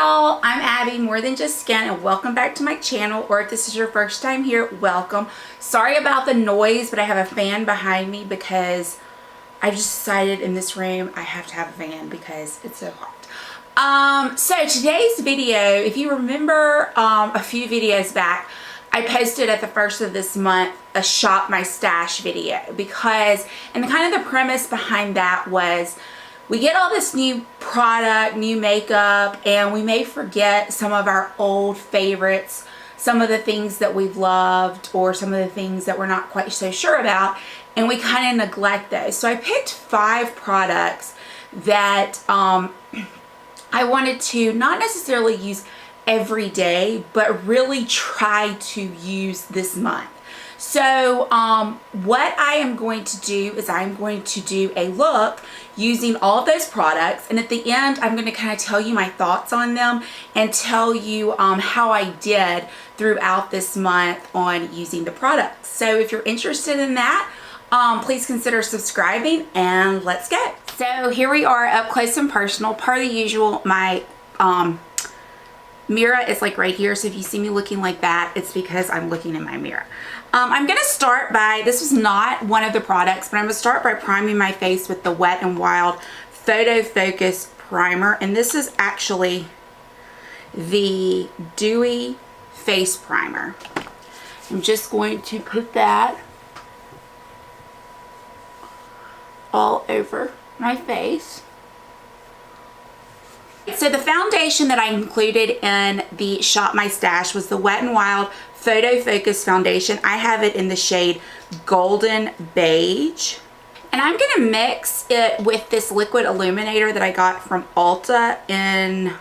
y'all, I'm Abby, More Than Just Skin, and welcome back to my channel, or if this is your first time here, welcome. Sorry about the noise, but I have a fan behind me because I just decided in this room I have to have a fan because it's so hot. So today's video, if you remember a few videos back, I posted at the first of this month a shop my stash video because, and the kind of the premise behind that was, we get all this new product, new makeup, and we may forget some of our old favorites, some of the things that we've loved, or some of the things that we're not quite so sure about, and we kind of neglect those. So I picked 5 products that I wanted to not necessarily use every day, but really try to use this month. So what I am going to do is I'm going to do a look using all of those products, and at the end I'm going to kind of tell you my thoughts on them and tell you how I did throughout this month on using the products. So if you're interested in that, please consider subscribing, and let's go. So here we are up close and personal. Per the usual, my mirror is like right here, so if you see me looking like that, it's because I'm looking in my mirror. I'm going to start by, this was not one of the products, but I'm going to start by priming my face with the Wet n Wild Photo Focus Primer, and this is actually the Dewy Face Primer. I'm just going to put that all over my face. So the foundation that I included in the Shop My Stash was the Wet n Wild Photo Focus Foundation. I have it in the shade Golden Beige. And I'm going to mix it with this liquid illuminator that I got from Ulta in,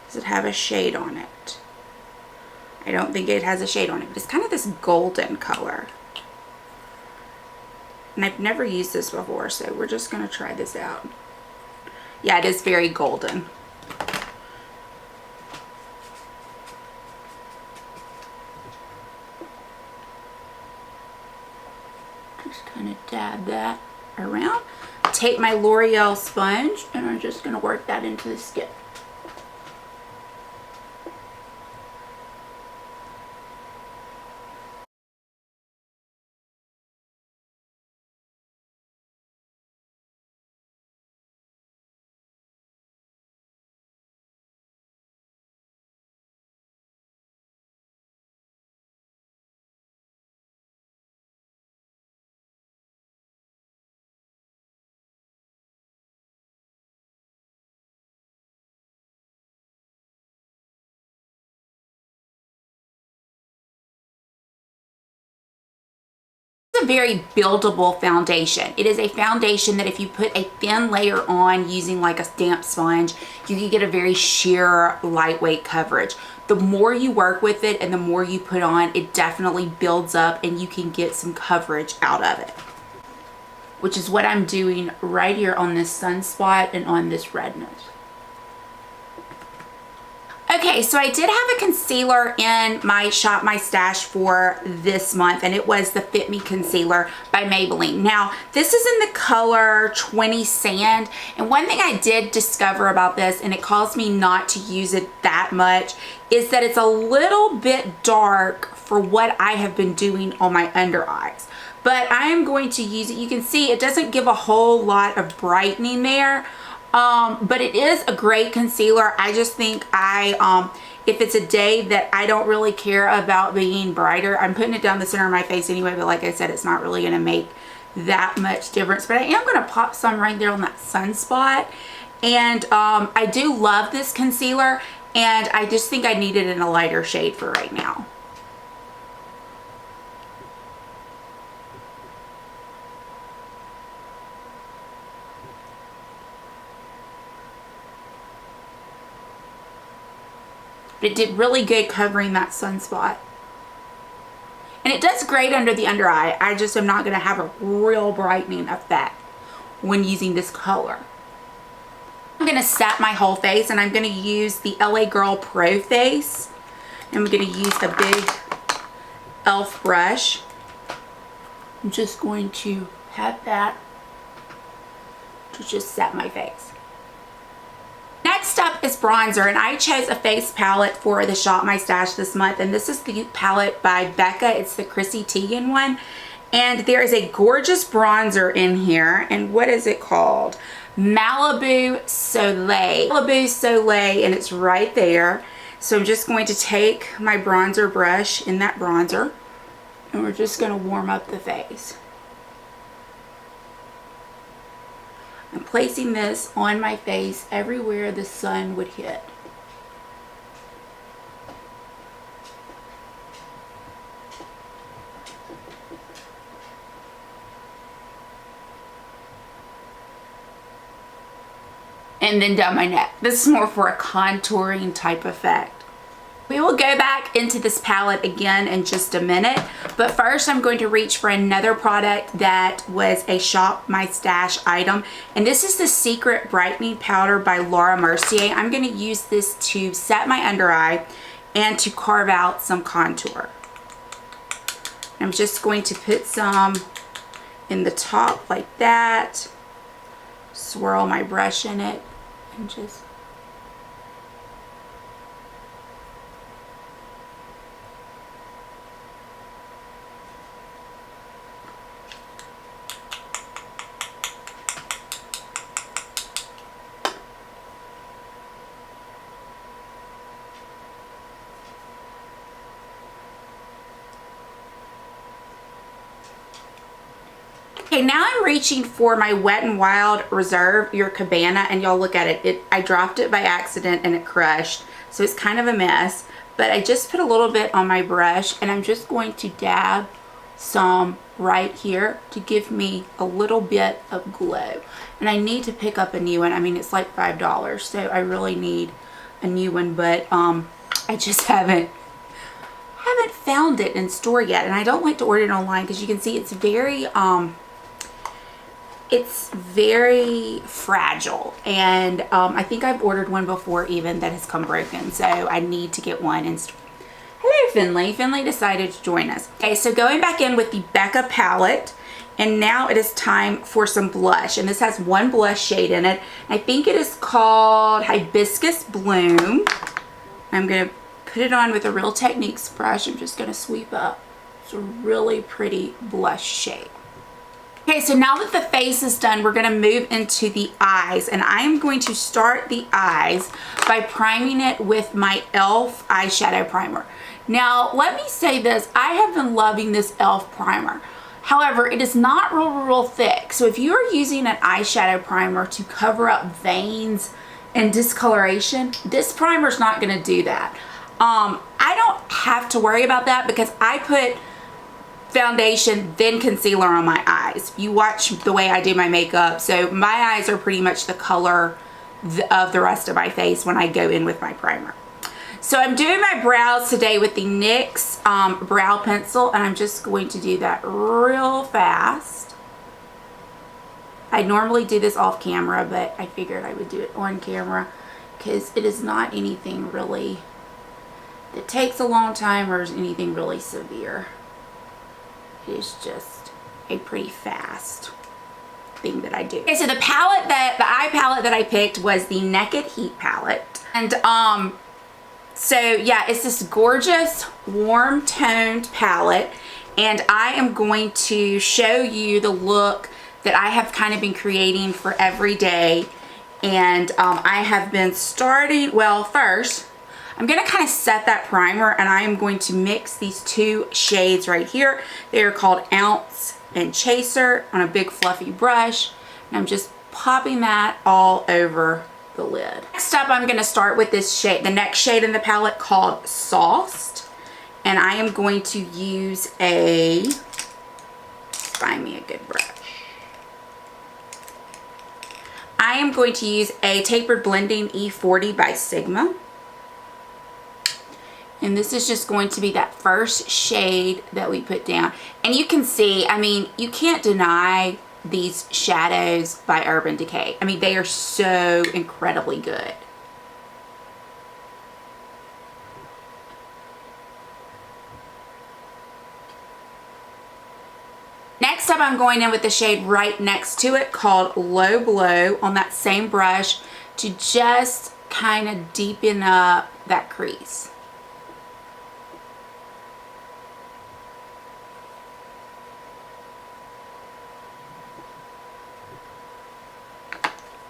does it have a shade on it? I don't think it has a shade on it, but it's kind of this golden color. And I've never used this before, so we're just going to try this out. Yeah, it is very golden. Just kind of dab that around. Take my L'Oreal sponge and I'm just going to work that into the skin. A very buildable foundation. It is a foundation that if you put a thin layer on using like a damp sponge, you can get a very sheer, lightweight coverage. The more you work with it and the more you put on, it definitely builds up and you can get some coverage out of it, which is what I'm doing right here on this sunspot and on this redness. Okay, so I did have a concealer in my Shop My Stash for this month, and it was the Fit Me Concealer by Maybelline. Now, this is in the color 20 Sand, and one thing I did discover about this, and it caused me not to use it that much, is that it's a little bit dark for what I have been doing on my under eyes. But I am going to use it. You can see it doesn't give a whole lot of brightening there. But it is a great concealer. I just think if it's a day that I don't really care about being brighter, I'm putting it down the center of my face anyway, but like I said, it's not really going to make that much difference. But I am going to pop some right there on that sunspot. And I do love this concealer, and I just think I need it in a lighter shade for right now. It did really good covering that sunspot. And it does great under the under eye. I just am not going to have a real brightening effect when using this color. I'm going to set my whole face, and I'm going to use the LA Girl Pro Face. I'm going to use a big e.l.f. brush. I'm just going to have that to just set my face. Next up is bronzer, and I chose a face palette for the Shop My Stash this month, and this is the palette by Becca. It's the Chrissy Teigen one, and there is a gorgeous bronzer in here, and what is it called? Malibu Soleil. Malibu Soleil, and it's right there. So I'm just going to take my bronzer brush in that bronzer, and we're just going to warm up the face. I'm placing this on my face everywhere the sun would hit. And then down my neck. This is more for a contouring type effect. We will go back into this palette again in just a minute, but first I'm going to reach for another product that was a Shop My Stash item, and this is the Secret Brightening Powder by Laura Mercier. I'm going to use this to set my under eye and to carve out some contour. I'm just going to put some in the top like that, swirl my brush in it, and just okay, now I'm reaching for my Wet n Wild Reserve Your Cabana, and y'all look at it. I dropped it by accident and it crushed, so it's kind of a mess. But I just put a little bit on my brush, and I'm just going to dab some right here to give me a little bit of glow. And I need to pick up a new one. I mean, it's like $5, so I really need a new one, but I just haven't found it in store yet, and I don't like to order it online because you can see it's very fragile, and I think I've ordered one before even that has come broken, so I need to get one in store. Hello, Finley. Finley decided to join us. Okay, so going back in with the Becca palette, and now it is time for some blush, and this has one blush shade in it. I think it is called Hibiscus Bloom. I'm going to put it on with a Real Techniques brush. I'm just going to sweep up. It's a really pretty blush shade. Okay, so now that the face is done, we're going to move into the eyes, and I am going to start the eyes by priming it with my e.l.f. eyeshadow primer. Now, let me say this. I have been loving this e.l.f. primer. However, it is not real thick, so if you are using an eyeshadow primer to cover up veins and discoloration, this primer is not going to do that. I don't have to worry about that because I put foundation then concealer on my eyes. You watch the way I do my makeup, so my eyes are pretty much the color of the rest of my face when I go in with my primer. So I'm doing my brows today with the NYX Brow Pencil, and I'm just going to do that real fast. I normally do this off camera, but I figured I would do it on camera because it is not anything really that takes a long time or is anything really severe. It is just a pretty fast thing that I do. Okay, so the eye palette that I picked was the Naked Heat palette. And so yeah, it's this gorgeous warm toned palette, and I am going to show you the look that I have kind of been creating for every day. And I have been starting, well, first I'm going to kind of set that primer, and I am going to mix these two shades right here. They are called Ounce and Chaser on a big fluffy brush, and I'm just popping that all over the lid. Next up, I'm going to start with this shade, the next shade in the palette called Sauced, and I am going to use find me a good brush. I am going to use a Tapered Blending E40 by Sigma. And this is just going to be that first shade that we put down. And you can see, I mean, you can't deny these shadows by Urban Decay. I mean, they are so incredibly good. Next up, I'm going in with the shade right next to it called Low Blow on that same brush to just kind of deepen up that crease.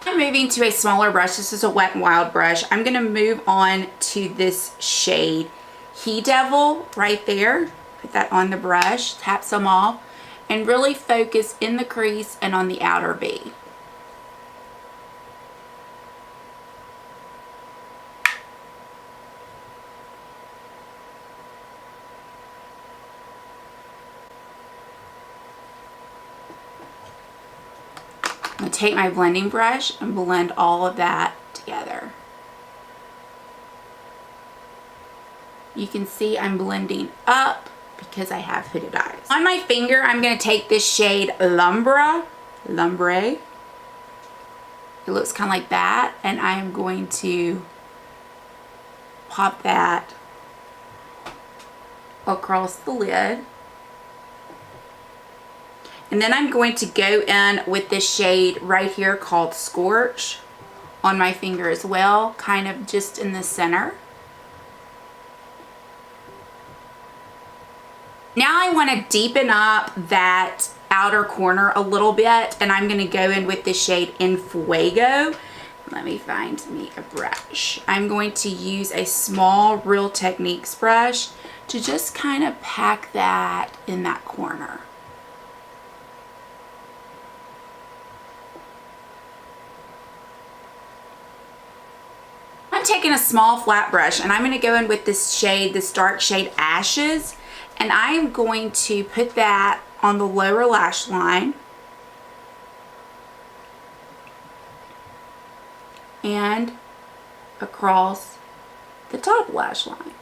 I'm moving to a smaller brush. This is a Wet n Wild brush. I'm going to move on to this shade, He Devil, right there. Put that on the brush, tap some off, and really focus in the crease and on the outer V. I'm going to take my blending brush and blend all of that together. You can see I'm blending up because I have hooded eyes. On my finger, I'm going to take this shade Lumbre. It looks kind of like that, and I am going to pop that across the lid. And then I'm going to go in with this shade right here called Scorch on my finger as well, kind of just in the center. Now I want to deepen up that outer corner a little bit, and I'm going to go in with the shade En Fuego. Let me find me a brush. I'm going to use a small Real Techniques brush to just kind of pack that in that corner. I'm taking a small flat brush, and I'm going to go in with this shade, this dark shade Ashes, and I am going to put that on the lower lash line and across the top lash line.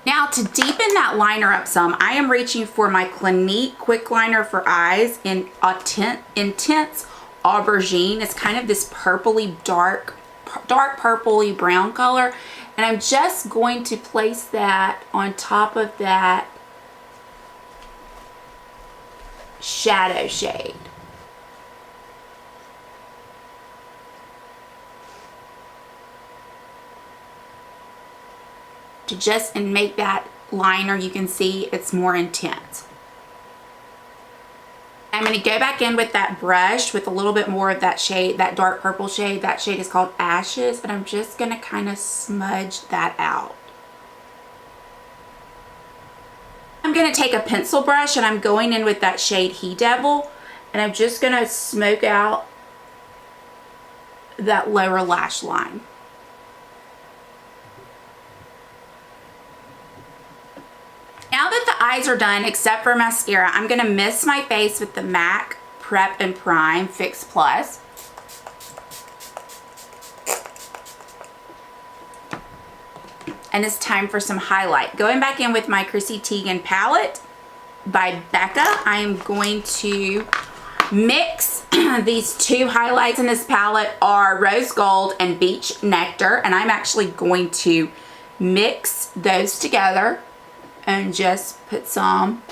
Now to deepen that liner up some, I am reaching for my Clinique Quick Liner for Eyes in Intense Aubergine. It's kind of this purpley, dark purpley brown color. And I'm just going to place that on top of that shadow shade. To just and make that liner, you can see it's more intense. I'm going to go back in with that brush with a little bit more of that shade, that dark purple shade. That shade is called Ashes, and I'm just going to kind of smudge that out. I'm going to take a pencil brush, and I'm going in with that shade He Devil, and I'm just going to smoke out that lower lash line. Now that the eyes are done, except for mascara, I'm going to mist my face with the MAC Prep and Prime Fix Plus. And it's time for some highlight. Going back in with my Chrissy Teigen palette by Becca, I am going to mix these two highlights in this palette are Rose Gold and Beach Nectar. And I'm actually going to mix those together and just put some.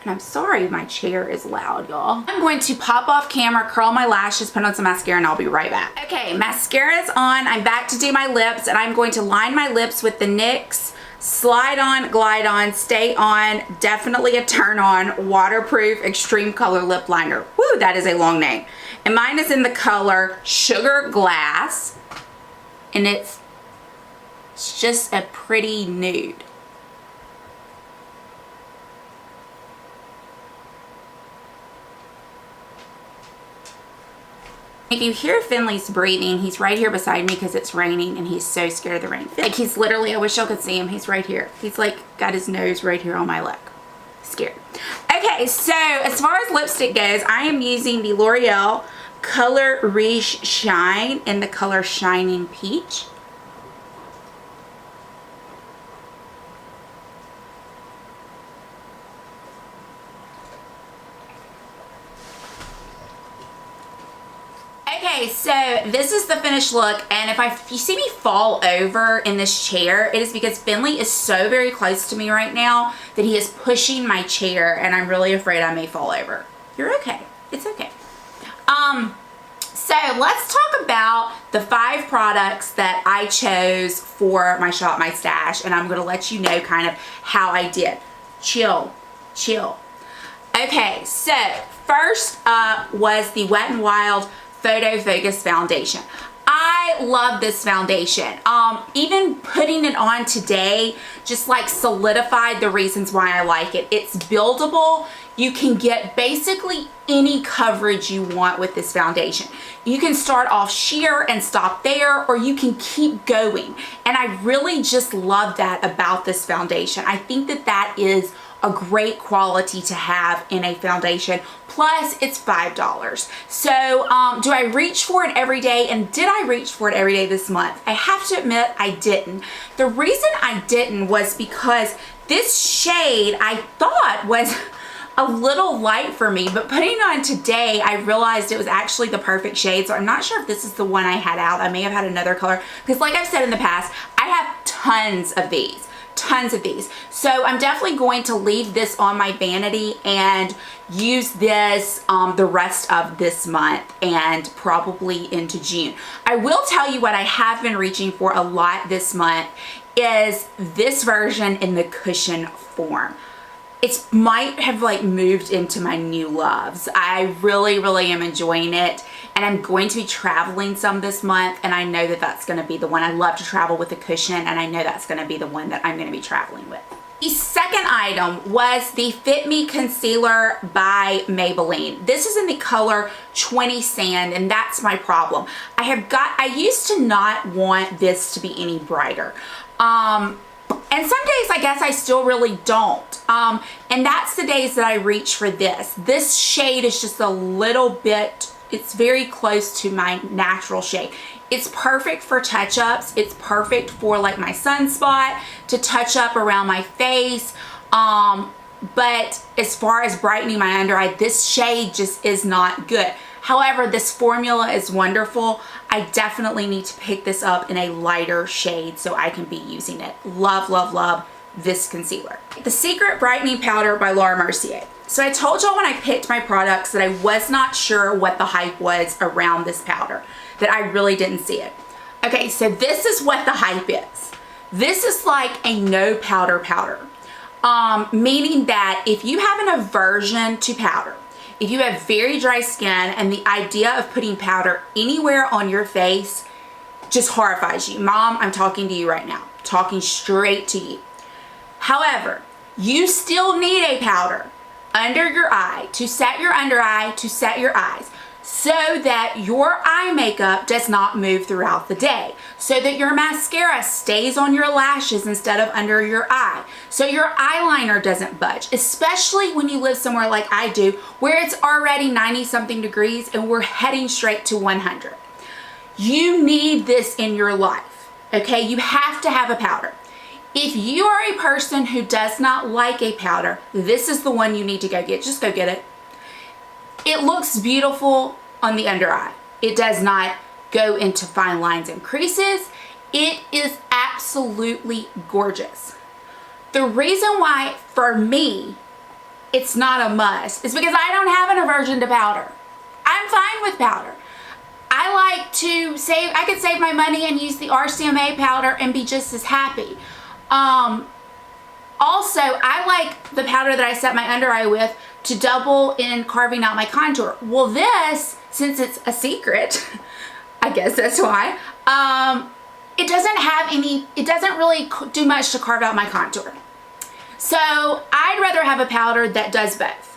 And I'm sorry my chair is loud, y'all. I'm going to pop off camera, curl my lashes, put on some mascara, and I'll be right back. Okay, mascara's on. I'm back to do my lips, and I'm going to line my lips with the NYX Slide On, Glide On, Stay On, Definitely a Turn On, Waterproof Extreme Color Lip Liner. Woo, that is a long name. And mine is in the color Sugar Glass, and it's just a pretty nude. If you hear Finley's breathing, he's right here beside me because it's raining and he's so scared of the rain. Like he's literally, I wish y'all could see him. He's right here. He's like got his nose right here on my leg. Scared. Okay, so as far as lipstick goes, I am using the L'Oreal Color Riche Shine in the color Shining Peach. Okay, so this is the finished look, and if you see me fall over in this chair, it is because Finley is so very close to me right now that he is pushing my chair, and I'm really afraid I may fall over. You're okay. It's okay. So let's talk about the 5 products that I chose for my Shop My Stash, and I'm going to let you know kind of how I did. Chill. Okay, so first up was the Wet n Wild Photo Focus Foundation. I love this foundation. Even putting it on today just like solidified the reasons why I like it. It's buildable. You can get basically any coverage you want with this foundation. You can start off sheer and stop there, or you can keep going. And I really just love that about this foundation. I think that that is a great quality to have in a foundation. Plus, it's $5. So, do I reach for it every day? And did I reach for it every day this month? I have to admit, I didn't. The reason I didn't was because this shade I thought was a little light for me, but putting it on today, I realized it was actually the perfect shade. So I'm not sure if this is the one I had out. I may have had another color, because like I've said in the past, I have tons of these. So I'm definitely going to leave this on my vanity and use this the rest of this month and probably into June. I will tell you what I have been reaching for a lot this month is this version in the cushion form. It might have like moved into my new loves. I really am enjoying it, and I'm going to be traveling some this month, and I know that that's going to be the one. I love to travel with a cushion, and I know that's going to be the one that I'm going to be traveling with. The second item was the Fit Me Concealer by Maybelline. This is in the color 20 Sand, and that's my problem. I used to not want this to be any brighter. And some days I guess I still really don't. And that's the days that I reach for this. This shade is just a little bit, it's very close to my natural shade. It's perfect for touch-ups. It's perfect for like my sunspot, to touch up around my face. But as far as brightening my under eye, this shade just is not good. However, this formula is wonderful. I definitely need to pick this up in a lighter shade so I can be using it. Love this concealer. The Secret Brightening Powder by Laura Mercier. So I told y'all when I picked my products that I was not sure what the hype was around this powder, that I really didn't see it. Okay, so this is what the hype is. This is like a no powder powder. Meaning that if you have an aversion to powder, if you have very dry skin and the idea of putting powder anywhere on your face just horrifies you. Mom, I'm talking to you right now. Talking straight to you. However, you still need a powder under your eye to set your under eye, to set your eyes, so that your eye makeup does not move throughout the day, so that your mascara stays on your lashes instead of under your eye, so your eyeliner doesn't budge, especially when you live somewhere like I do where it's already 90-something degrees and we're heading straight to 100. You need this in your life, okay? You have to have a powder. If you are a person who does not like a powder, this is the one you need to go get. Just go get it. It looks beautiful on the under eye. It does not go into fine lines and creases. It is absolutely gorgeous. The reason why, for me, it's not a must is because I don't have an aversion to powder. I'm fine with powder. I like to save, I could save my money and use the RCMA powder and be just as happy. Also, I like the powder that I set my under eye with to double in carving out my contour. Well, this, since it's a secret, I guess that's why, it doesn't have any, it doesn't really do much to carve out my contour. So I'd rather have a powder that does both.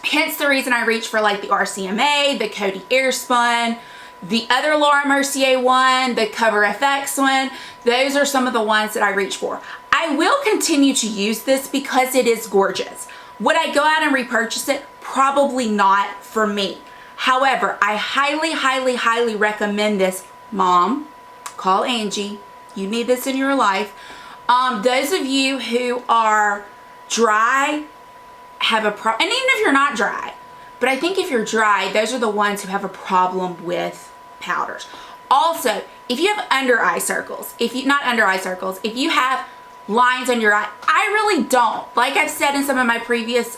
Hence the reason I reach for like the RCMA, the Coty Airspun, the other Laura Mercier one, the Cover FX one. Those are some of the ones that I reach for. I will continue to use this because it is gorgeous. Would I go out and repurchase it? Probably not for me. However, I highly recommend this. Mom, call Angie. You need this in your life. Those of you who are dry, have a problem, and even if you're not dry, But I think if you're dry, those are the ones who have a problem with powders. Also, if you have under eye circles, if you have lines on your eye, I really don't. Like I've said in some of my previous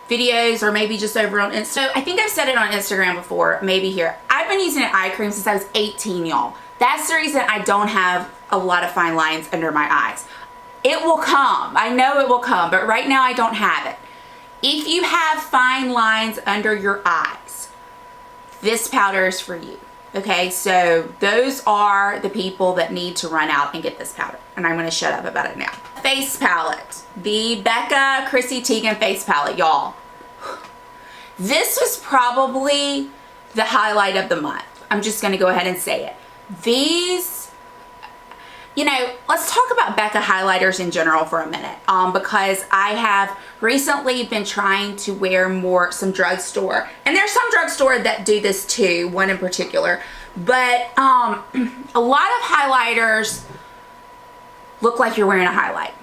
videos, or maybe just over on Insta. I think I've said it on Instagram before, maybe here. I've been using an eye cream since I was 18, y'all. That's the reason I don't have a lot of fine lines under my eyes. It will come. I know it will come, but right now I don't have it. If you have fine lines under your eyes, this powder is for you. Okay, so those are the people that need to run out and get this powder. And I'm going to shut up about it now. Face palette. The Becca Chrissy Teigen face palette, y'all. This was probably the highlight of the month. I'm just going to go ahead and say it. These, you know, let's talk about Becca highlighters in general for a minute. Because I have recently been trying to wear some drugstore. And there's some drugstore that do this too, one in particular. But a lot of highlighters look like you're wearing a highlight.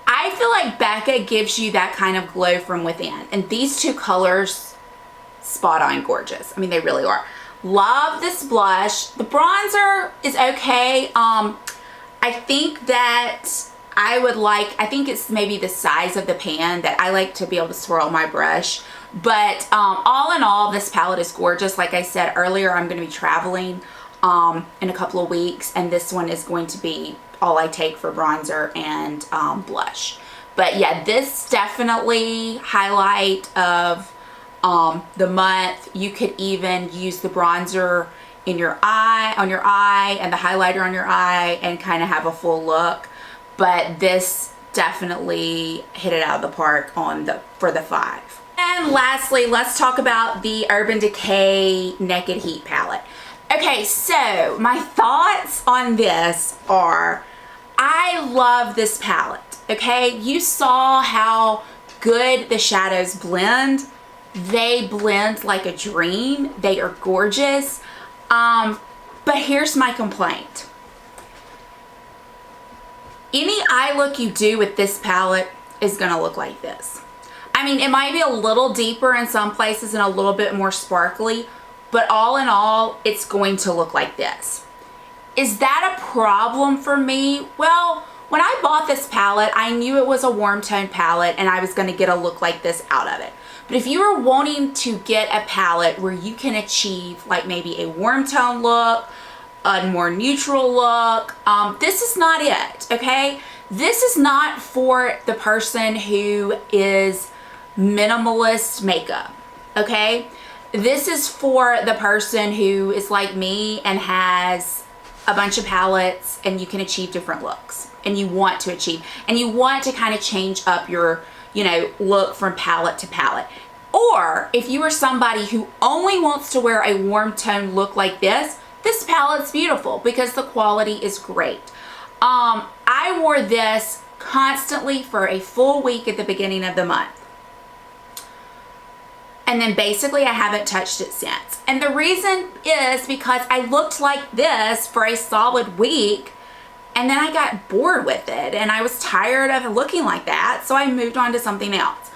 I feel like Becca gives you that kind of glow from within. And these two colors, spot on gorgeous. I mean, they really are. Love this blush. The bronzer is okay. I think that I think it's maybe the size of the pan that I like to be able to swirl my brush. But all in all, this palette is gorgeous. Like I said earlier, I'm going to be traveling in a couple of weeks, and this one is going to be all I take for bronzer and blush. But yeah, this definitely highlight of the month. You could even use the bronzer in your eye, and the highlighter on your eye, and kind of have a full look. But this definitely hit it out of the park for the 5. And lastly, let's talk about the Urban Decay Naked Heat palette. Okay, so my thoughts on this are, I love this palette. Okay, you saw how good the shadows blend. They blend like a dream. They are gorgeous. But here's my complaint. Any eye look you do with this palette is gonna look like this. I mean, it might be a little deeper in some places and a little bit more sparkly, but all in all, it's going to look like this. Is that a problem for me? Well, when I bought this palette, I knew it was a warm tone palette and I was gonna get a look like this out of it. But if you are wanting to get a palette where you can achieve like maybe a warm tone look, a more neutral look, this is not it, okay? This is not for the person who is minimalist makeup, okay? This is for the person who is like me and has a bunch of palettes, and you can achieve different looks, and you want to achieve, and you want to kind of change up your, you know, look from palette to palette. Or if you are somebody who only wants to wear a warm tone look like this palette's beautiful because the quality is great. I wore this constantly for a full week at the beginning of the month. And then basically I haven't touched it since. And the reason is because I looked like this for a solid week, and then I got bored with it and I was tired of looking like that, so I moved on to something else.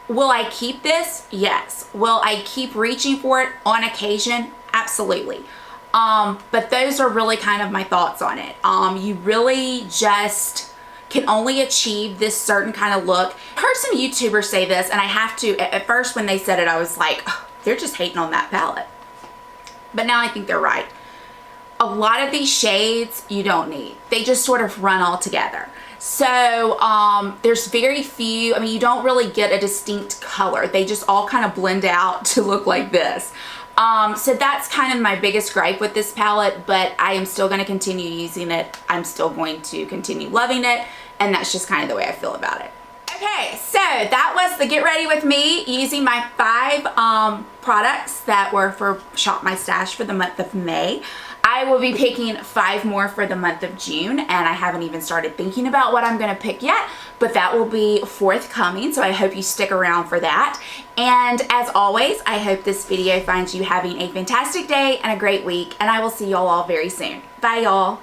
Will I keep this? Yes. Will I keep reaching for it on occasion? Absolutely. But those are really kind of my thoughts on it. You really just can only achieve this certain kind of look. I heard some YouTubers say this, and I have to, at first when they said it, I was like, oh, they're just hating on that palette. But now I think they're right. A lot of these shades you don't need. They just sort of run all together. So there's very few, I mean, you don't really get a distinct color. They just all kind of blend out to look like this. So that's kind of my biggest gripe with this palette, but I am still going to continue using it. I'm still going to continue loving it, and that's just kind of the way I feel about it. Okay, so that was the Get Ready With Me using my 5 products that were for Shop My Stash for the month of May. I will be picking 5 more for the month of June, and I haven't even started thinking about what I'm going to pick yet, but that will be forthcoming, so I hope you stick around for that. And as always, I hope this video finds you having a fantastic day and a great week, and I will see y'all all very soon. Bye, y'all.